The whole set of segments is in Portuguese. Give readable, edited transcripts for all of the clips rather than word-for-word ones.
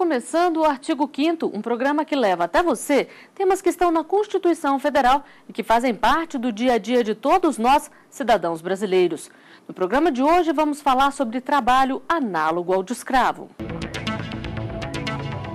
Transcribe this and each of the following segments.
começando o Artigo 5º, um programa que leva até você temas que estão na Constituição Federal e que fazem parte do dia a dia de todos nós, cidadãos brasileiros. No programa de hoje vamos falar sobre trabalho análogo ao de escravo.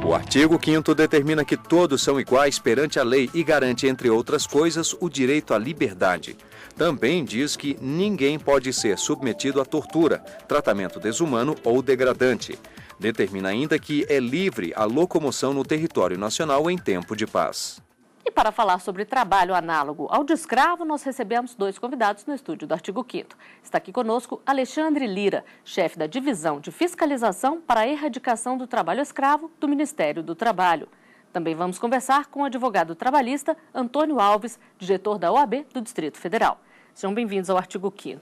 O artigo 5º determina que todos são iguais perante a lei e garante, entre outras coisas, o direito à liberdade. Também diz que ninguém pode ser submetido à tortura, tratamento desumano ou degradante. Determina ainda que é livre a locomoção no território nacional em tempo de paz. E para falar sobre trabalho análogo ao de escravo, nós recebemos dois convidados no estúdio do Artigo 5º. Está aqui conosco Alexandre Lira, chefe da Divisão de Fiscalização para a Erradicação do Trabalho Escravo do Ministério do Trabalho. Também vamos conversar com o advogado trabalhista Antônio Alves, diretor da OAB do Distrito Federal. Sejam bem-vindos ao Artigo 5º.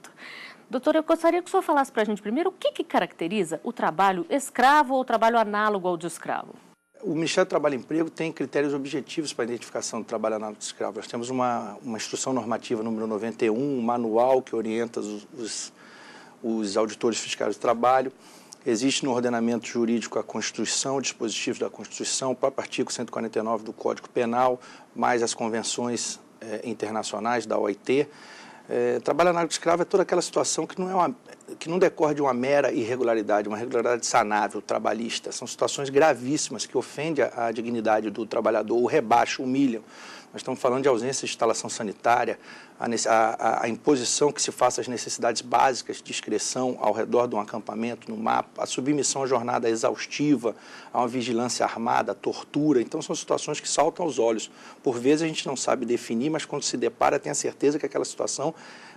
Doutor, eu gostaria que o senhor falasse para a gente primeiro o que caracteriza o trabalho escravo ou o trabalho análogo ao de escravo. O Ministério do Trabalho e Emprego tem critérios objetivos para a identificação do trabalho análogo de escravo. Nós temos uma instrução normativa número 91, um manual que orienta os auditores fiscais do trabalho. Existe no ordenamento jurídico a Constituição, dispositivos da Constituição, o próprio artigo 149 do Código Penal, mais as convenções internacionais da OIT. Trabalho análogo de escravo é toda aquela situação que não decorre de uma mera irregularidade, uma irregularidade sanável, trabalhista. São situações gravíssimas que ofendem a dignidade do trabalhador, o rebaixam, humilham. Nós estamos falando de ausência de instalação sanitária, a imposição que se faça às necessidades básicas de discrição ao redor de um acampamento, no mapa, a submissão à jornada exaustiva, a uma vigilância armada, a tortura. Então, são situações que saltam aos olhos. Por vezes, a gente não sabe definir, mas quando se depara, tem a certeza que aquela situação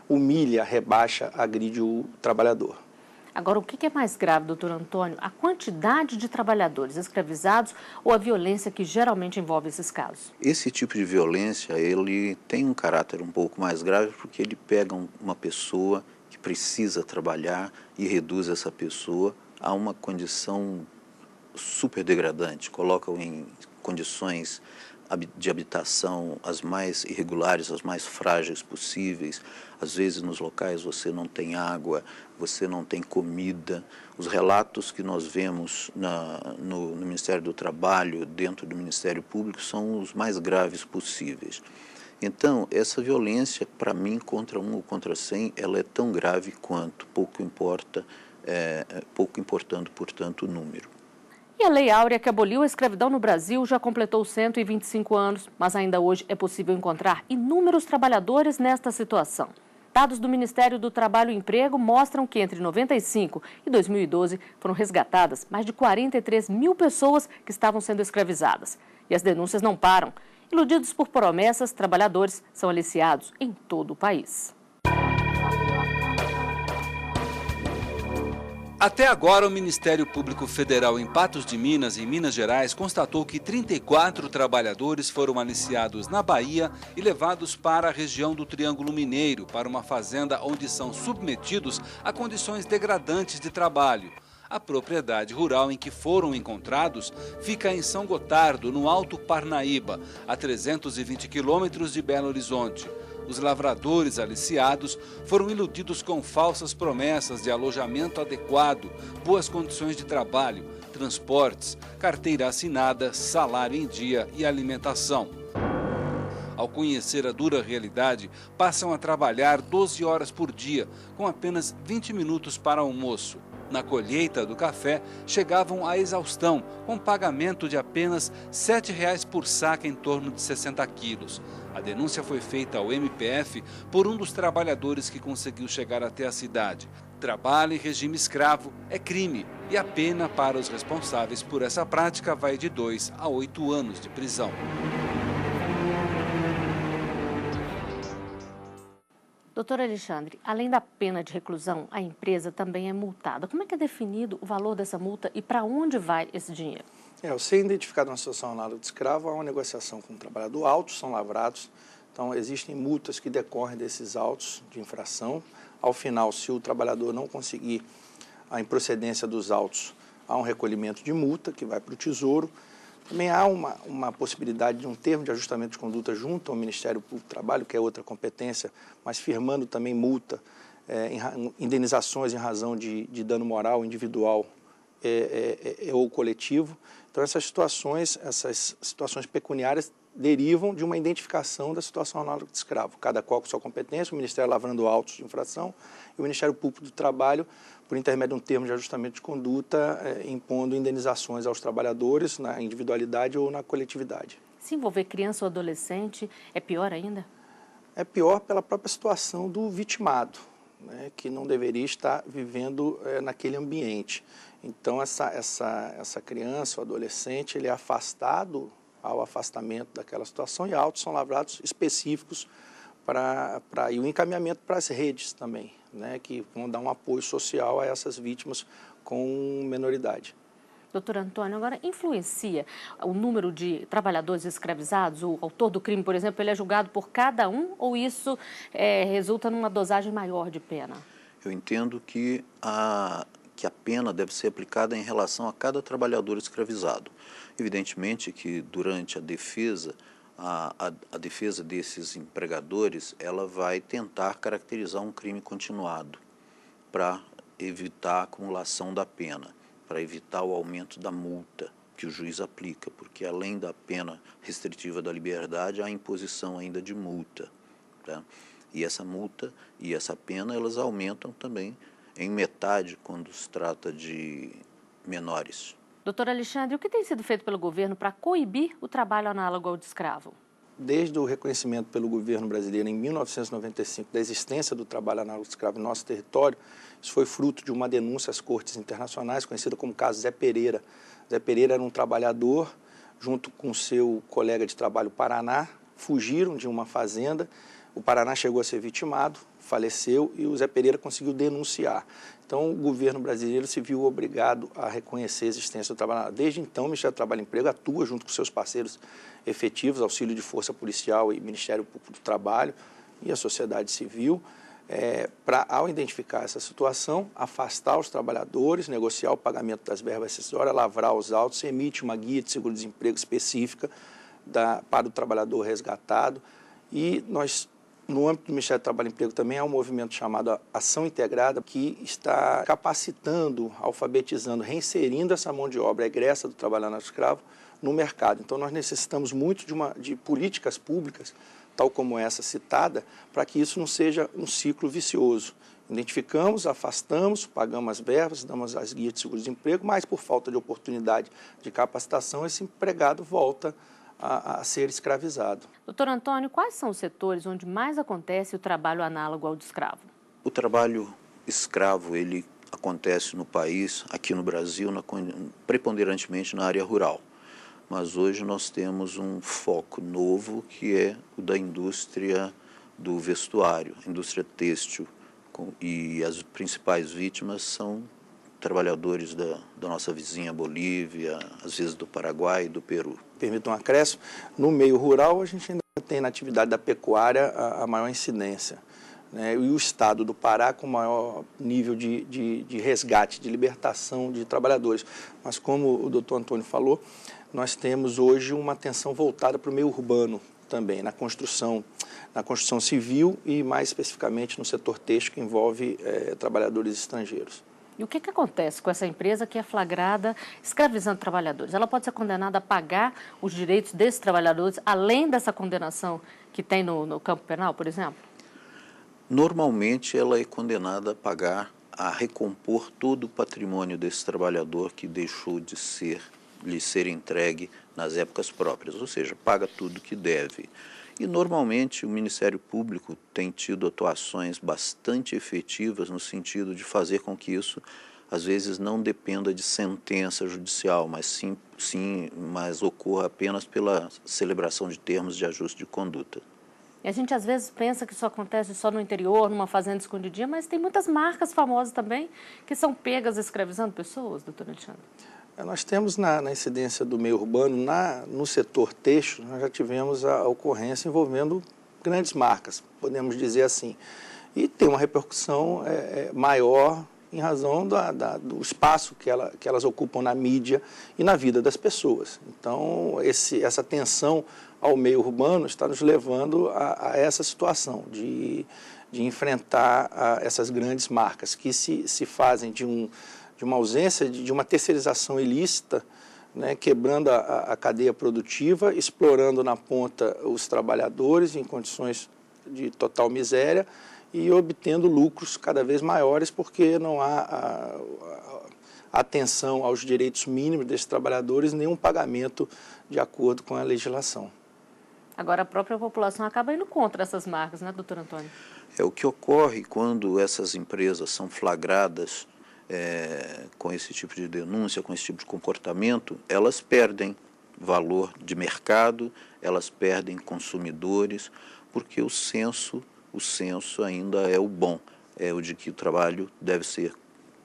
humilha, rebaixa, agride o trabalhador. Agora, o que é mais grave, doutor Antônio? A quantidade de trabalhadores escravizados ou a violência que geralmente envolve esses casos? Esse tipo de violência, ele tem um caráter um pouco mais grave porque ele pega uma pessoa que precisa trabalhar e reduz essa pessoa a uma condição super degradante, coloca-o em condições de habitação as mais irregulares, as mais frágeis possíveis. Às vezes nos locais você não tem água, você não tem comida. Os relatos que nós vemos no Ministério do Trabalho, dentro do Ministério Público, são os mais graves possíveis. Então, essa violência, para mim, contra 1 ou contra 100, ela é tão grave quanto, pouco importando, portanto, o número. E a Lei Áurea, que aboliu a escravidão no Brasil, já completou 125 anos, mas ainda hoje é possível encontrar inúmeros trabalhadores nesta situação. Dados do Ministério do Trabalho e Emprego mostram que entre 1995 e 2012 foram resgatadas mais de 43 mil pessoas que estavam sendo escravizadas. E as denúncias não param. Iludidos por promessas, trabalhadores são aliciados em todo o país. Até agora, o Ministério Público Federal em Patos de Minas, em Minas Gerais, constatou que 34 trabalhadores foram aliciados na Bahia e levados para a região do Triângulo Mineiro, para uma fazenda onde são submetidos a condições degradantes de trabalho. A propriedade rural em que foram encontrados fica em São Gotardo, no Alto Parnaíba, a 320 quilômetros de Belo Horizonte. Os lavradores aliciados foram iludidos com falsas promessas de alojamento adequado, boas condições de trabalho, transportes, carteira assinada, salário em dia e alimentação. Ao conhecer a dura realidade, passam a trabalhar 12 horas por dia, com apenas 20 minutos para almoço. Na colheita do café, chegavam à exaustão, com pagamento de apenas R$ 7,00 por saca, em torno de 60 quilos. A denúncia foi feita ao MPF por um dos trabalhadores que conseguiu chegar até a cidade. Trabalho em regime escravo é crime e a pena para os responsáveis por essa prática vai de 2 a 8 anos de prisão. Doutor Alexandre, além da pena de reclusão, a empresa também é multada. Como é que é definido o valor dessa multa e para onde vai esse dinheiro? Ao ser identificado uma situação análoga de escravo, há uma negociação com o trabalhador, autos são lavrados, então existem multas que decorrem desses autos de infração. Ao final, se o trabalhador não conseguir a improcedência dos autos, há um recolhimento de multa que vai para o Tesouro. Também há uma possibilidade de um termo de ajustamento de conduta junto ao Ministério Público do Trabalho, que é outra competência, mas firmando também multa, indenizações em razão de dano moral individual ou coletivo. Então, essas situações pecuniárias derivam de uma identificação da situação análoga de escravo, cada qual com sua competência, o Ministério lavrando autos de infração e o Ministério Público do Trabalho, por intermédio de um termo de ajustamento de conduta, impondo indenizações aos trabalhadores na individualidade ou na coletividade. Se envolver criança ou adolescente, é pior ainda? É pior pela própria situação do vitimado, né, que não deveria estar vivendo naquele ambiente. Então, essa criança ou adolescente, ele é afastado ao afastamento daquela situação e autos são lavrados específicos e o encaminhamento para as redes também, né, que vão dar um apoio social a essas vítimas com menoridade. Doutor Antônio, agora influencia o número de trabalhadores escravizados? O autor do crime, por exemplo, ele é julgado por cada um ou isso resulta numa dosagem maior de pena? Eu entendo que a pena deve ser aplicada em relação a cada trabalhador escravizado. Evidentemente que durante a defesa, a defesa desses empregadores, ela vai tentar caracterizar um crime continuado para evitar a acumulação da pena, para evitar o aumento da multa que o juiz aplica, porque além da pena restritiva da liberdade, há a imposição ainda de multa, tá? E essa multa e essa pena, elas aumentam também em metade quando se trata de menores. Doutor Alexandre, o que tem sido feito pelo governo para coibir o trabalho análogo ao de escravo? Desde o reconhecimento pelo governo brasileiro em 1995 da existência do trabalho análogo de escravo em nosso território, isso foi fruto de uma denúncia às cortes internacionais, conhecida como caso Zé Pereira. Zé Pereira era um trabalhador, junto com seu colega de trabalho Paraná, fugiram de uma fazenda, o Paraná chegou a ser vitimado, faleceu e o Zé Pereira conseguiu denunciar. Então, o governo brasileiro se viu obrigado a reconhecer a existência do trabalho. Desde então, o Ministério do Trabalho e Emprego atua junto com seus parceiros efetivos, Auxílio de Força Policial e Ministério Público do Trabalho e a sociedade civil, para, ao identificar essa situação, afastar os trabalhadores, negociar o pagamento das verbas acessórias, lavrar os autos, emite uma guia de seguro-desemprego específica para o trabalhador resgatado. E nós, no âmbito do Ministério do Trabalho e Emprego, também há um movimento chamado Ação Integrada, que está capacitando, alfabetizando, reinserindo essa mão de obra egressa do trabalho análogo escravo no mercado. Então, nós necessitamos muito de políticas públicas, tal como essa citada, para que isso não seja um ciclo vicioso. Identificamos, afastamos, pagamos as verbas, damos as guias de seguro-desemprego, mas por falta de oportunidade de capacitação, esse empregado volta a ser escravizado. Doutor Antônio, quais são os setores onde mais acontece o trabalho análogo ao de escravo? O trabalho escravo, ele acontece no país, aqui no Brasil, preponderantemente na área rural. Mas hoje nós temos um foco novo, que é o da indústria do vestuário, indústria têxtil, e as principais vítimas são trabalhadores da nossa vizinha Bolívia, às vezes do Paraguai e do Peru. Permita um acréscimo, no meio rural a gente ainda tem na atividade da pecuária a maior incidência, né? E o estado do Pará com maior nível de resgate, de libertação de trabalhadores. Mas como o doutor Antônio falou, nós temos hoje uma atenção voltada para o meio urbano também, na construção civil e mais especificamente no setor têxtil que envolve trabalhadores estrangeiros. E o que acontece com essa empresa que é flagrada escravizando trabalhadores? Ela pode ser condenada a pagar os direitos desses trabalhadores, além dessa condenação que tem no campo penal, por exemplo? Normalmente, ela é condenada a recompor todo o patrimônio desse trabalhador que deixou de lhe ser entregue nas épocas próprias, ou seja, paga tudo que deve. E, normalmente, o Ministério Público tem tido atuações bastante efetivas no sentido de fazer com que isso, às vezes, não dependa de sentença judicial, mas ocorra apenas pela celebração de termos de ajuste de conduta. E a gente, às vezes, pensa que isso acontece só no interior, numa fazenda escondidinha, mas tem muitas marcas famosas também que são pegas escravizando pessoas, doutor Alexandre. Nós temos na incidência do meio urbano, no setor têxtil, nós já tivemos a ocorrência envolvendo grandes marcas, podemos dizer assim. E tem uma repercussão maior em razão do espaço que elas ocupam na mídia e na vida das pessoas. Então, essa tensão ao meio urbano está nos levando a essa situação de enfrentar essas grandes marcas que se fazem de uma ausência de uma terceirização ilícita, né, quebrando a cadeia produtiva, explorando na ponta os trabalhadores em condições de total miséria e obtendo lucros cada vez maiores porque não há atenção aos direitos mínimos desses trabalhadores, nenhum pagamento de acordo com a legislação. Agora a própria população acaba indo contra essas marcas, né, doutor Antônio? O que ocorre quando essas empresas são flagradas com esse tipo de denúncia, com esse tipo de comportamento, elas perdem valor de mercado, elas perdem consumidores, porque o senso ainda é o bom, é o de que o trabalho deve ser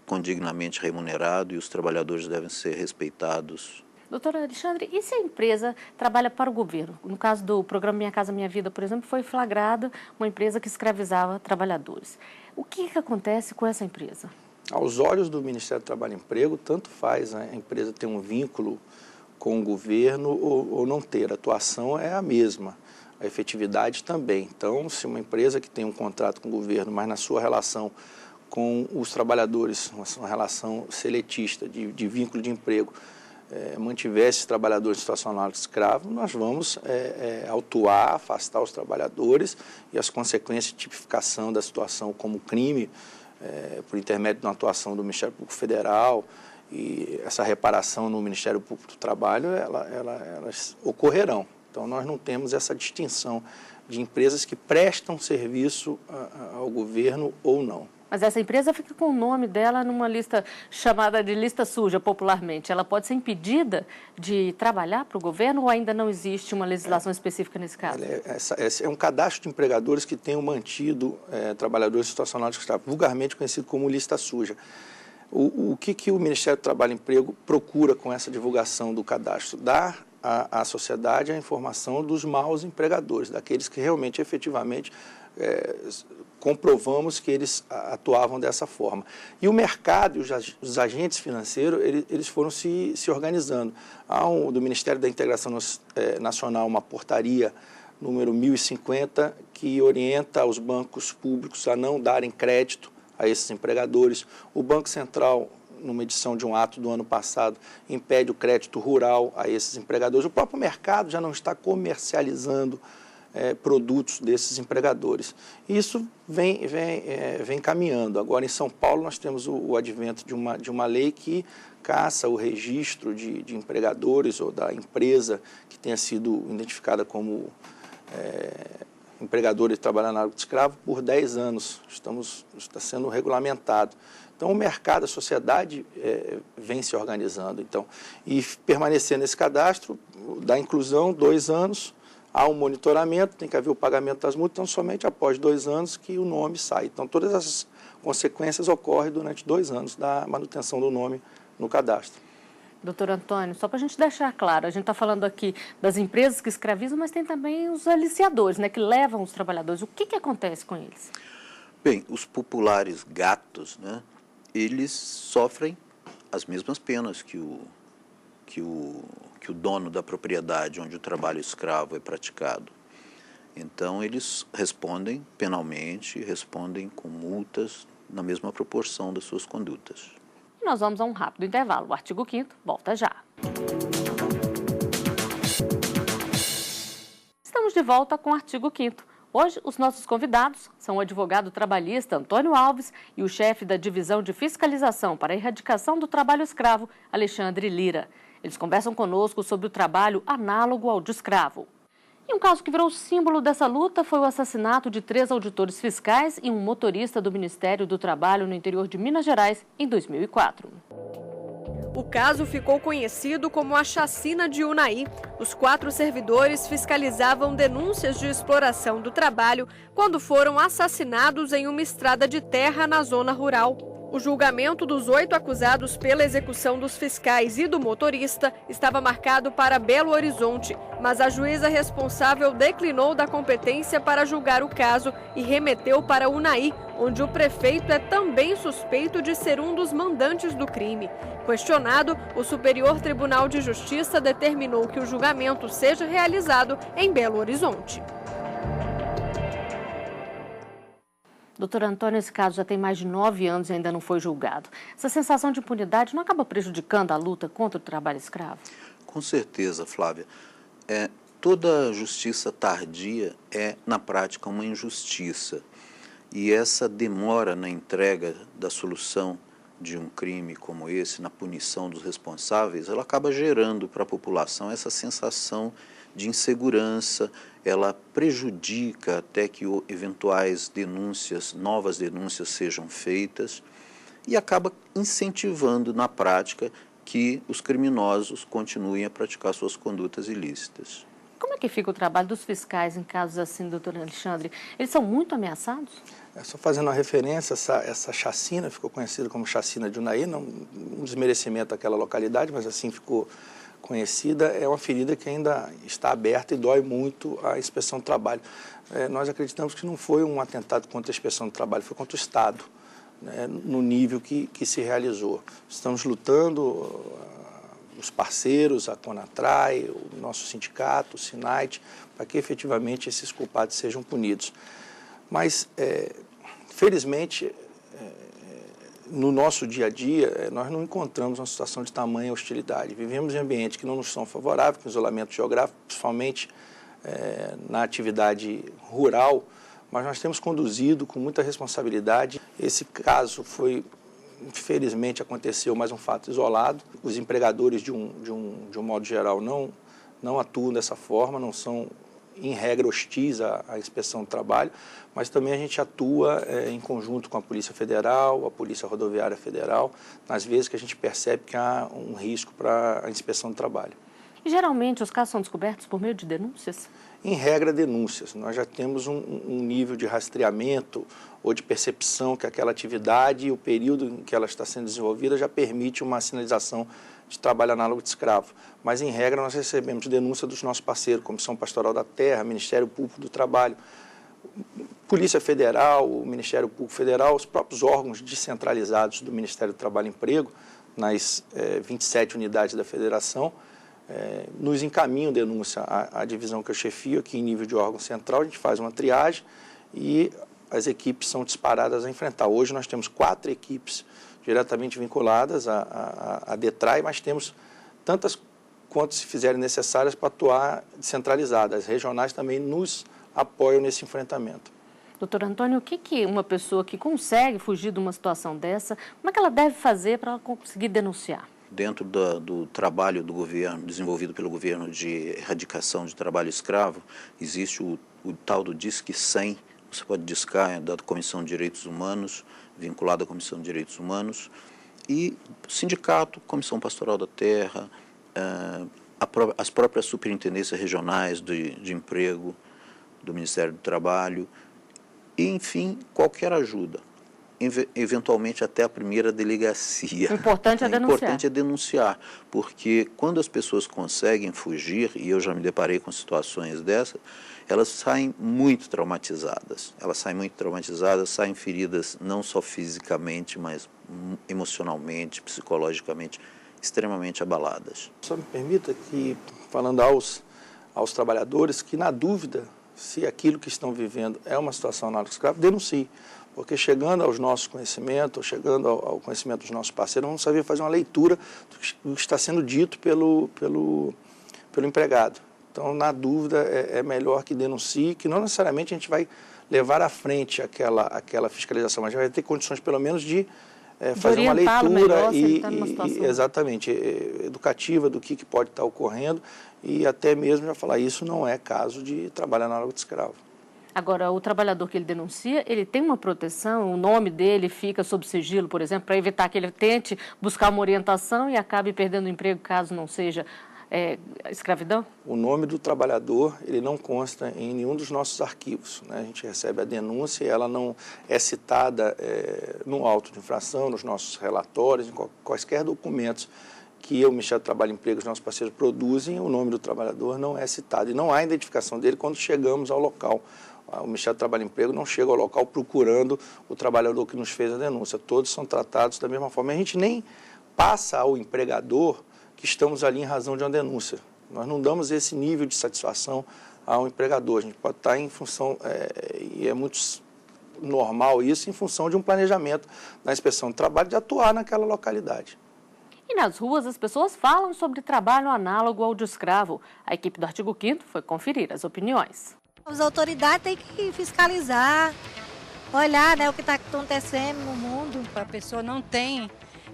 condignamente remunerado e os trabalhadores devem ser respeitados. Doutor Alexandre, e se a empresa trabalha para o governo? No caso do programa Minha Casa Minha Vida, por exemplo, foi flagrada uma empresa que escravizava trabalhadores. O que acontece com essa empresa? Aos olhos do Ministério do Trabalho e Emprego, tanto faz a empresa ter um vínculo com o governo ou não ter. A atuação é a mesma, a efetividade também. Então, se uma empresa que tem um contrato com o governo, mas na sua relação com os trabalhadores, uma relação seletista de vínculo de emprego, mantiver esses trabalhadores em situação análoga de escravo, nós vamos autuar, afastar os trabalhadores e as consequências de tipificação da situação como crime, por intermédio de uma atuação do Ministério Público Federal e essa reparação no Ministério Público do Trabalho, elas ocorrerão. Então, nós não temos essa distinção de empresas que prestam serviço ao governo ou não. Mas essa empresa fica com o nome dela numa lista chamada de lista suja, popularmente. Ela pode ser impedida de trabalhar para o governo ou ainda não existe uma legislação específica nesse caso? Esse é um cadastro de empregadores que tenham mantido trabalhadores em situação análoga de escravo, vulgarmente conhecido como lista suja. O que o Ministério do Trabalho e Emprego procura com essa divulgação do cadastro? Dar à sociedade a informação dos maus empregadores, daqueles que realmente, efetivamente, comprovamos que eles atuavam dessa forma. E o mercado e os agentes financeiros, eles foram se organizando. Há do Ministério da Integração Nacional uma portaria número 1050 que orienta os bancos públicos a não darem crédito a esses empregadores. O Banco Central, numa edição de um ato do ano passado, impede o crédito rural a esses empregadores. O próprio mercado já não está comercializando produtos desses empregadores. Isso vem caminhando. Agora, em São Paulo, nós temos o advento de uma lei que caça o registro de empregadores ou da empresa que tenha sido identificada como empregador de trabalho análogo de escravo por 10 anos. Está sendo regulamentado. Então, o mercado, a sociedade vem se organizando. Então, e permanecer nesse cadastro da inclusão, 2 anos, há um monitoramento, tem que haver o pagamento das multas, então somente após 2 anos que o nome sai. Então, todas as consequências ocorrem durante 2 anos da manutenção do nome no cadastro. Doutor Antônio, só para a gente deixar claro, a gente está falando aqui das empresas que escravizam, mas tem também os aliciadores, né, que levam os trabalhadores. O que acontece com eles? Bem, os populares gatos, né, eles sofrem as mesmas penas que o dono da propriedade onde o trabalho escravo é praticado. Então, eles respondem penalmente, respondem com multas na mesma proporção das suas condutas. E nós vamos a um rápido intervalo. O artigo 5º volta já. Estamos de volta com o artigo 5º. Hoje, os nossos convidados são o advogado trabalhista Antônio Alves e o chefe da Divisão de Fiscalização para a Erradicação do Trabalho Escravo, Alexandre Lira. Eles conversam conosco sobre o trabalho análogo ao de escravo. E um caso que virou símbolo dessa luta foi o assassinato de 3 auditores fiscais e um motorista do Ministério do Trabalho no interior de Minas Gerais em 2004. O caso ficou conhecido como a Chacina de Unai. Os 4 servidores fiscalizavam denúncias de exploração do trabalho quando foram assassinados em uma estrada de terra na zona rural. O julgamento dos 8 acusados pela execução dos fiscais e do motorista estava marcado para Belo Horizonte, mas a juíza responsável declinou da competência para julgar o caso e remeteu para Unai, onde o prefeito é também suspeito de ser um dos mandantes do crime. Questionado, o Superior Tribunal de Justiça determinou que o julgamento seja realizado em Belo Horizonte. Doutor Antônio, esse caso já tem mais de 9 anos e ainda não foi julgado. Essa sensação de impunidade não acaba prejudicando a luta contra o trabalho escravo? Com certeza, Flávia. Toda justiça tardia é, na prática, uma injustiça. E essa demora na entrega da solução de um crime como esse, na punição dos responsáveis, ela acaba gerando para a população essa sensação de insegurança, ela prejudica até que eventuais denúncias, novas denúncias sejam feitas e acaba incentivando na prática que os criminosos continuem a praticar suas condutas ilícitas. Como é que fica o trabalho dos fiscais em casos assim, doutor Alexandre? Eles são muito ameaçados? Só fazendo uma referência, essa chacina ficou conhecida como chacina de Unai, não um desmerecimento daquela localidade, mas assim ficou conhecida, é uma ferida que ainda está aberta e dói muito a inspeção do trabalho. Nós acreditamos que não foi um atentado contra a inspeção do trabalho, foi contra o Estado, né, no nível que se realizou. Estamos lutando, os parceiros, a Conatrai, o nosso sindicato, o SINAIT, para que efetivamente esses culpados sejam punidos. Mas, felizmente, no nosso dia a dia, nós não encontramos uma situação de tamanha hostilidade. Vivemos em ambientes que não nos são favoráveis, com isolamento geográfico, principalmente na atividade rural, mas nós temos conduzido com muita responsabilidade. Esse caso foi, infelizmente, aconteceu mais um fato isolado. Os empregadores, de um modo geral, não atuam dessa forma, não são, em regra, hostis à inspeção do trabalho, mas também a gente atua em conjunto com a Polícia Federal, a Polícia Rodoviária Federal, nas vezes que a gente percebe que há um risco para a inspeção do trabalho. E, geralmente, os casos são descobertos por meio de denúncias? Em regra, denúncias. Nós já temos um nível de rastreamento ou de percepção que aquela atividade e o período em que ela está sendo desenvolvida já permite uma sinalização de trabalho análogo de escravo. Mas, em regra, nós recebemos denúncia dos nossos parceiros, Comissão Pastoral da Terra, Ministério Público do Trabalho, Polícia Federal, o Ministério Público Federal, os próprios órgãos descentralizados do Ministério do Trabalho e Emprego, nas 27 unidades da Federação, nos encaminham denúncia à divisão que eu chefio, aqui em nível de órgão central, a gente faz uma triagem e as equipes são disparadas a enfrentar. Hoje nós temos 4 equipes diretamente vinculadas à DETRAI, mas temos tantas quanto se fizerem necessárias para atuar descentralizadas. As regionais também nos apoiam nesse enfrentamento. Doutor Antônio, o que uma pessoa que consegue fugir de uma situação dessa, como é que ela deve fazer para ela conseguir denunciar? Dentro do trabalho do governo, desenvolvido pelo governo de erradicação de trabalho escravo, existe o tal do Disque 100, você pode discar da Comissão de Direitos Humanos, vinculado à Comissão de Direitos Humanos, e sindicato, Comissão Pastoral da Terra, as próprias superintendências regionais de emprego do Ministério do Trabalho, e, enfim, qualquer ajuda. Eventualmente até a primeira delegacia. O importante é denunciar. O importante é denunciar, porque quando as pessoas conseguem fugir, e eu já me deparei com situações dessas, elas saem muito traumatizadas. Saem feridas não só fisicamente, mas emocionalmente, psicologicamente, extremamente abaladas. Só me permita que, falando aos trabalhadores, que na dúvida se aquilo que estão vivendo é uma situação análoga ao escravo, denuncie. Porque chegando aos nossos conhecimentos, chegando ao conhecimento dos nossos parceiros, vamos saber fazer uma leitura do que está sendo dito pelo empregado. Então, na dúvida, é melhor que denuncie, que não necessariamente a gente vai levar à frente aquela fiscalização, mas a gente vai ter condições, pelo menos, de fazer uma leitura exatamente educativa do que pode estar ocorrendo e até mesmo já falar, isso não é caso de trabalho análogo de escravo. Agora, o trabalhador que ele denuncia, ele tem uma proteção, o nome dele fica sob sigilo, por exemplo, para evitar que ele tente buscar uma orientação e acabe perdendo o emprego caso não seja escravidão? O nome do trabalhador, ele não consta em nenhum dos nossos arquivos, né? A gente recebe a denúncia e ela não é citada no auto de infração, nos nossos relatórios, em quaisquer documentos que o Ministério do Trabalho e Emprego, os nossos parceiros produzem, o nome do trabalhador não é citado. E não há identificação dele quando chegamos ao local. O Ministério do Trabalho e Emprego não chega ao local procurando o trabalhador que nos fez a denúncia. Todos são tratados da mesma forma. A gente nem passa ao empregador que estamos ali em razão de uma denúncia. Nós não damos esse nível de satisfação ao empregador. A gente pode estar em função, e é muito normal isso em função de um planejamento da Inspeção do Trabalho de atuar naquela localidade. E nas ruas as pessoas falam sobre trabalho análogo ao de escravo. A equipe do Artigo 5º foi conferir as opiniões. As autoridades têm que fiscalizar, olhar, né, o que está acontecendo no mundo. A pessoa não tem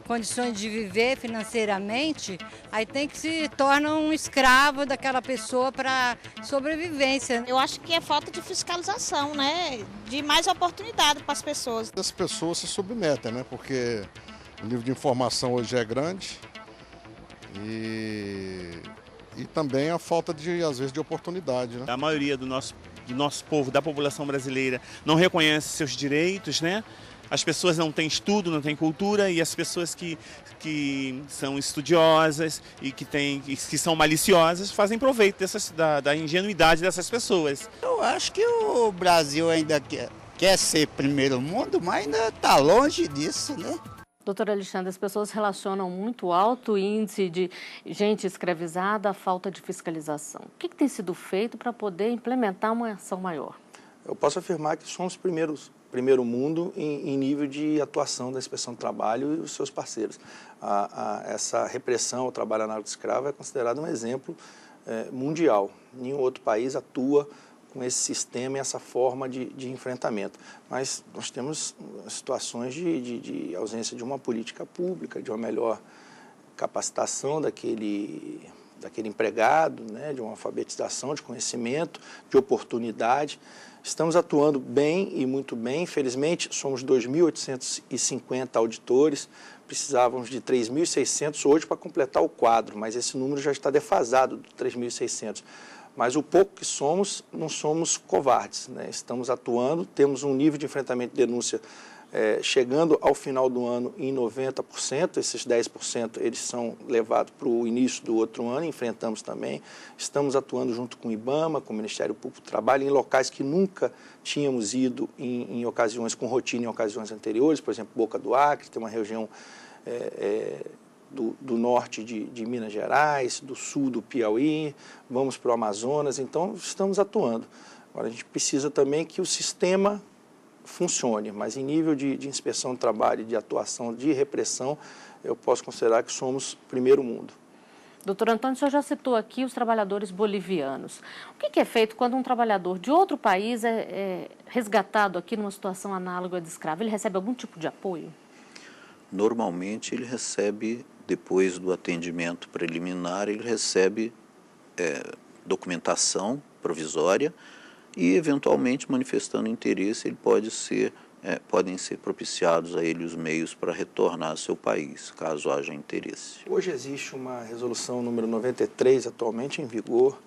condições de viver financeiramente, aí tem que se torna um escravo daquela pessoa para sobrevivência. Eu acho que é falta de fiscalização, né? De mais oportunidade para as pessoas. As pessoas se submetem, né? Porque o nível de informação hoje é grande e também a falta de, às vezes, de oportunidade, né? A maioria do nosso povo, da população brasileira, não reconhece seus direitos, né? As pessoas não têm estudo, não têm cultura, e as pessoas que são estudiosas e que são maliciosas fazem proveito da ingenuidade dessas pessoas. Eu acho que o Brasil ainda quer ser primeiro mundo, mas ainda está longe disso, né? Doutor Alexandre, as pessoas relacionam muito alto índice de gente escravizada à falta de fiscalização. O que tem sido feito para poder implementar uma ação maior? Eu posso afirmar que somos primeiro mundo em nível de atuação da Inspeção do Trabalho e os seus parceiros. Essa repressão ao trabalho análogo de escravo é considerado um exemplo mundial. Nenhum outro país atua com esse sistema e essa forma de enfrentamento. Mas nós temos situações de ausência de uma política pública, de uma melhor capacitação daquele empregado, né, de uma alfabetização, de conhecimento, de oportunidade. Estamos atuando bem e muito bem. Infelizmente, somos 2.850 auditores, precisávamos de 3.600 hoje para completar o quadro, mas esse número já está defasado de 3.600. Mas o pouco que somos, não somos covardes, né? Estamos atuando, temos um nível de enfrentamento de denúncia chegando ao final do ano em 90%, esses 10% eles são levados para o início do outro ano, enfrentamos também. Estamos atuando junto com o IBAMA, com o Ministério Público do Trabalho, em locais que nunca tínhamos ido em ocasiões com rotina, em ocasiões anteriores, por exemplo, Boca do Acre, tem uma região do norte de Minas Gerais, do sul do Piauí, vamos para o Amazonas, então estamos atuando. Agora a gente precisa também que o sistema funcione, mas em nível de inspeção do trabalho, de atuação, de repressão, eu posso considerar que somos primeiro mundo. Doutor Antônio, o senhor já citou aqui os trabalhadores bolivianos. O que é feito quando um trabalhador de outro país é resgatado aqui numa situação análoga de escravo? Ele recebe algum tipo de apoio? Normalmente ele recebe, depois do atendimento preliminar, ele recebe documentação provisória e, eventualmente, manifestando interesse, ele podem ser propiciados a ele os meios para retornar ao seu país, caso haja interesse. Hoje existe uma resolução número 93, atualmente em vigor,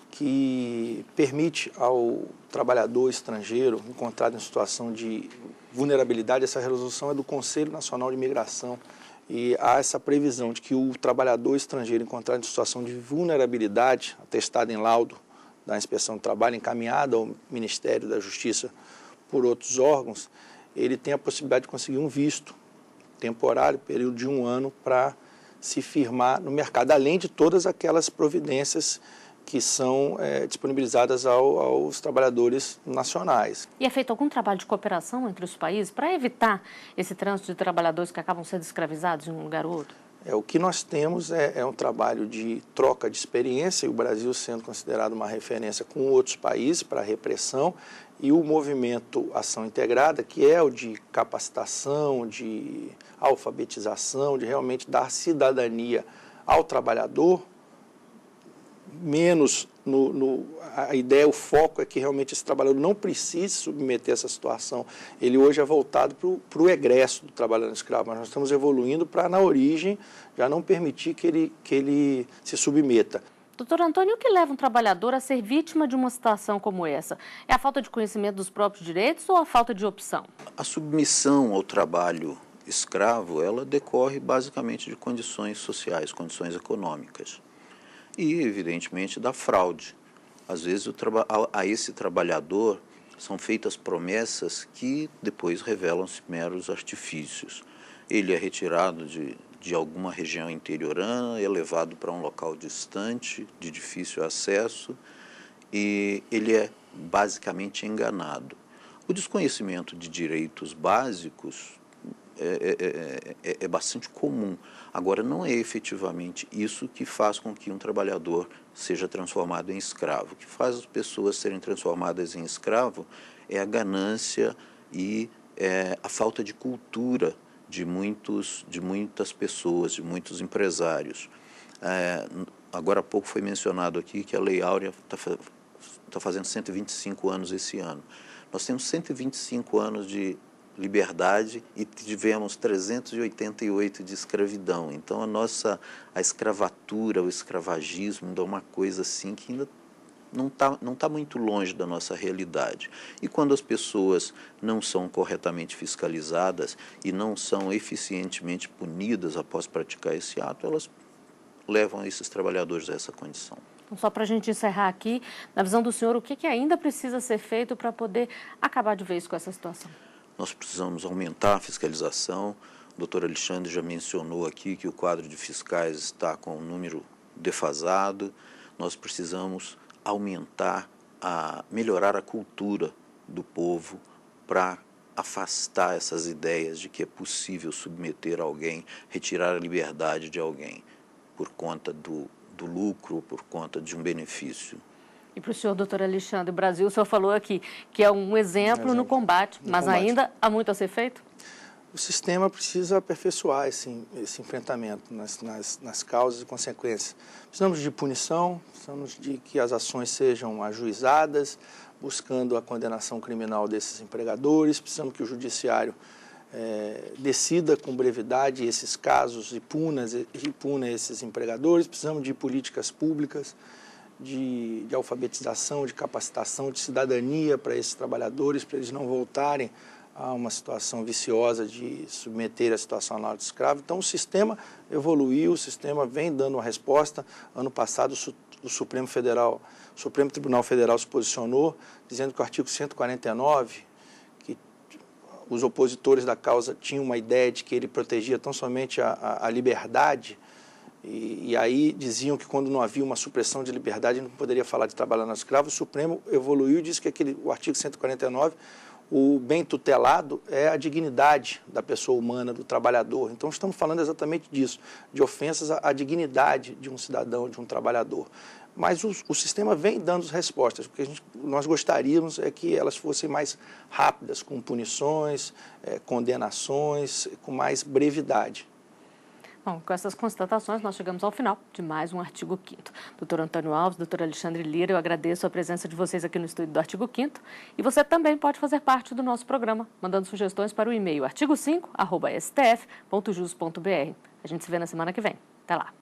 que permite ao trabalhador estrangeiro encontrado em situação de vulnerabilidade, essa resolução é do Conselho Nacional de Imigração, e há essa previsão de que o trabalhador estrangeiro encontrado em situação de vulnerabilidade, atestado em laudo da Inspeção do Trabalho, encaminhado ao Ministério da Justiça por outros órgãos, ele tem a possibilidade de conseguir um visto temporário, período de 1 ano, para se firmar no mercado, além de todas aquelas providências que são disponibilizadas aos trabalhadores nacionais. E é feito algum trabalho de cooperação entre os países para evitar esse trânsito de trabalhadores que acabam sendo escravizados em um lugar ou outro? O que nós temos é um trabalho de troca de experiência, e o Brasil sendo considerado uma referência com outros países para a repressão, e o movimento Ação Integrada, que é o de capacitação, de alfabetização, de realmente dar cidadania ao trabalhador, menos a ideia, o foco é que realmente esse trabalhador não precise submeter a essa situação. Ele hoje é voltado para o egresso do trabalhador escravo, mas nós estamos evoluindo para, na origem, já não permitir que ele se submeta. Doutor Antônio, o que leva um trabalhador a ser vítima de uma situação como essa? É a falta de conhecimento dos próprios direitos ou a falta de opção? A submissão ao trabalho escravo, ela decorre basicamente de condições sociais, condições econômicas. E, evidentemente, da fraude. Às vezes, a esse trabalhador são feitas promessas que depois revelam-se meros artifícios. Ele é retirado de alguma região interiorana, é levado para um local distante, de difícil acesso, e ele é basicamente enganado. O desconhecimento de direitos básicos é bastante comum. Agora, não é efetivamente isso que faz com que um trabalhador seja transformado em escravo. O que faz as pessoas serem transformadas em escravo é a ganância e a falta de cultura de muitas pessoas, de muitos empresários. Agora há pouco foi mencionado aqui que a Lei Áurea está fazendo 125 anos esse ano. Nós temos 125 anos de liberdade e tivemos 388 de escravidão. Então a escravatura, o escravagismo ainda é uma coisa assim que ainda não tá muito longe da nossa realidade. E quando as pessoas não são corretamente fiscalizadas e não são eficientemente punidas após praticar esse ato, elas levam esses trabalhadores a essa condição. Então, só para a gente encerrar aqui, na visão do senhor, o que ainda precisa ser feito para poder acabar de vez com essa situação? Nós precisamos aumentar a fiscalização. O doutor Alexandre já mencionou aqui que o quadro de fiscais está com um número defasado. Nós precisamos melhorar a cultura do povo para afastar essas ideias de que é possível submeter alguém, retirar a liberdade de alguém por conta do lucro, por conta de um benefício. E para o senhor, doutor Alexandre, o Brasil, o senhor falou aqui que é um exemplo no combate, mas ainda há muito a ser feito? O sistema precisa aperfeiçoar esse enfrentamento nas causas e consequências. Precisamos de punição, precisamos de que as ações sejam ajuizadas, buscando a condenação criminal desses empregadores, precisamos que o judiciário decida com brevidade esses casos e puna esses empregadores, precisamos de políticas públicas, de alfabetização, de capacitação, de cidadania para esses trabalhadores, para eles não voltarem a uma situação viciosa de submeter a situação análoga de escravo. Então, o sistema evoluiu, o sistema vem dando uma resposta. Ano passado, o Supremo Tribunal Federal se posicionou, dizendo que o artigo 149, que os opositores da causa tinham uma ideia de que ele protegia tão somente a liberdade, e aí diziam que quando não havia uma supressão de liberdade não poderia falar de trabalhar no escravo. O Supremo evoluiu e disse que o artigo 149, o bem tutelado é a dignidade da pessoa humana, do trabalhador. Então estamos falando exatamente disso, de ofensas à dignidade de um cidadão, de um trabalhador. Mas o sistema vem dando respostas. O que nós gostaríamos é que elas fossem mais rápidas, com punições, condenações, com mais brevidade. Bom, com essas constatações, nós chegamos ao final de mais um Artigo 5º. Doutor Antônio Alves, doutor Alexandre Lira, eu agradeço a presença de vocês aqui no estúdio do Artigo 5º. E você também pode fazer parte do nosso programa, mandando sugestões para o e-mail artigo5@stf.jus.br. A gente se vê na semana que vem. Até lá.